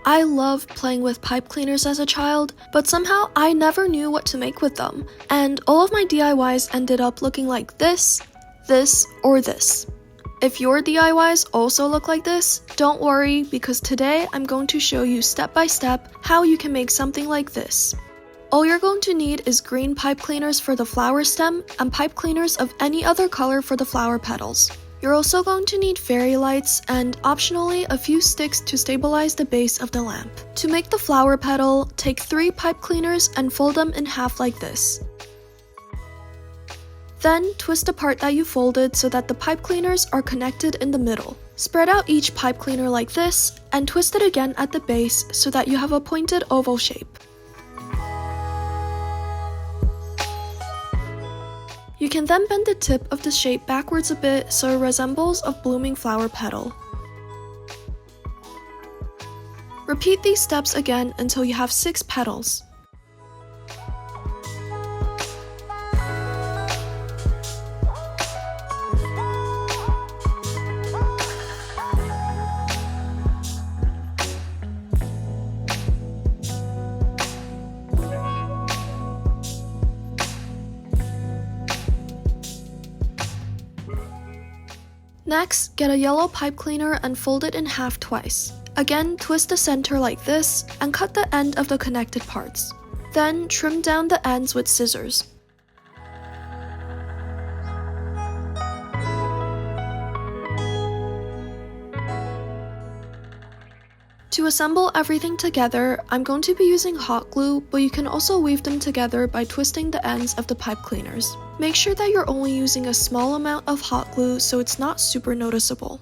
I loved playing with pipe cleaners as a child, but somehow I never knew what to make with them, and all of my DIYs ended up looking like this, or this. If your DIYs also look like this, don't worry because today I'm going to show you step by step how you can make something like this. All you're going to need is green pipe cleaners for the flower stem and pipe cleaners of any other color for the flower petals. You're also going to need fairy lights and, optionally, a few sticks to stabilize the base of the lamp. To make the flower petal, take 3 pipe cleaners and fold them in half like this. Then, twist the part that you folded so that the pipe cleaners are connected in the middle. Spread out each pipe cleaner like this, and twist it again at the base so that you have a pointed oval shape. You can then bend the tip of the shape backwards a bit so it resembles a blooming flower petal. Repeat these steps again until you have 6 petals. Next, get a yellow pipe cleaner and fold it in half twice. Again, twist the center like this and cut the end of the connected parts. Then, trim down the ends with scissors. To assemble everything together, I'm going to be using hot glue, but you can also weave them together by twisting the ends of the pipe cleaners. Make sure that you're only using a small amount of hot glue so it's not super noticeable.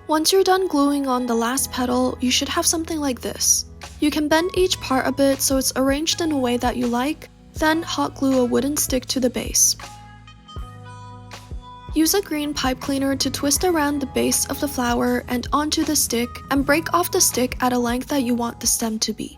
Once you're done gluing on the last petal, you should have something like this. You can bend each part a bit so it's arranged in a way that you like, then hot glue a wooden stick to the base. Use a green pipe cleaner to twist around the base of the flower and onto the stick, and break off the stick at a length that you want the stem to be.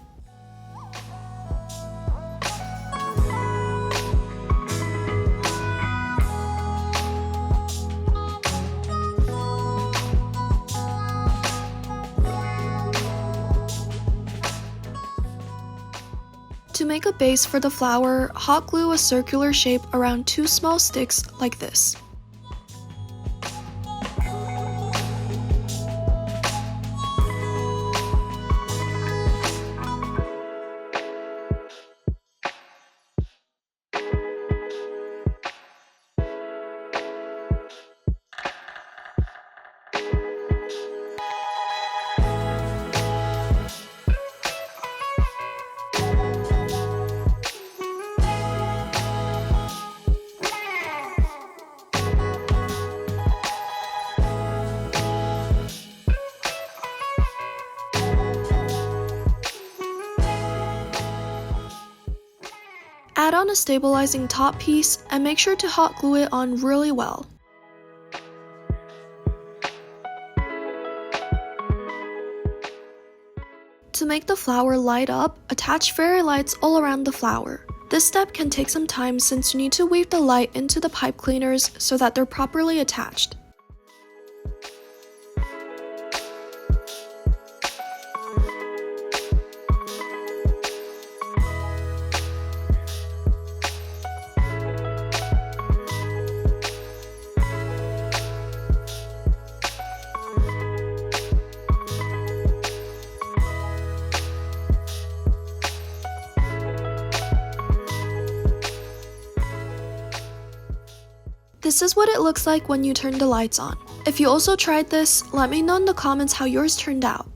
To make a base for the flower, hot glue a circular shape around 2 small sticks like this. Add on a stabilizing top piece and make sure to hot glue it on really well. To make the flower light up, attach fairy lights all around the flower. This step can take some time since you need to weave the light into the pipe cleaners so that they're properly attached. This is what it looks like when you turn the lights on. If you also tried this, let me know in the comments how yours turned out.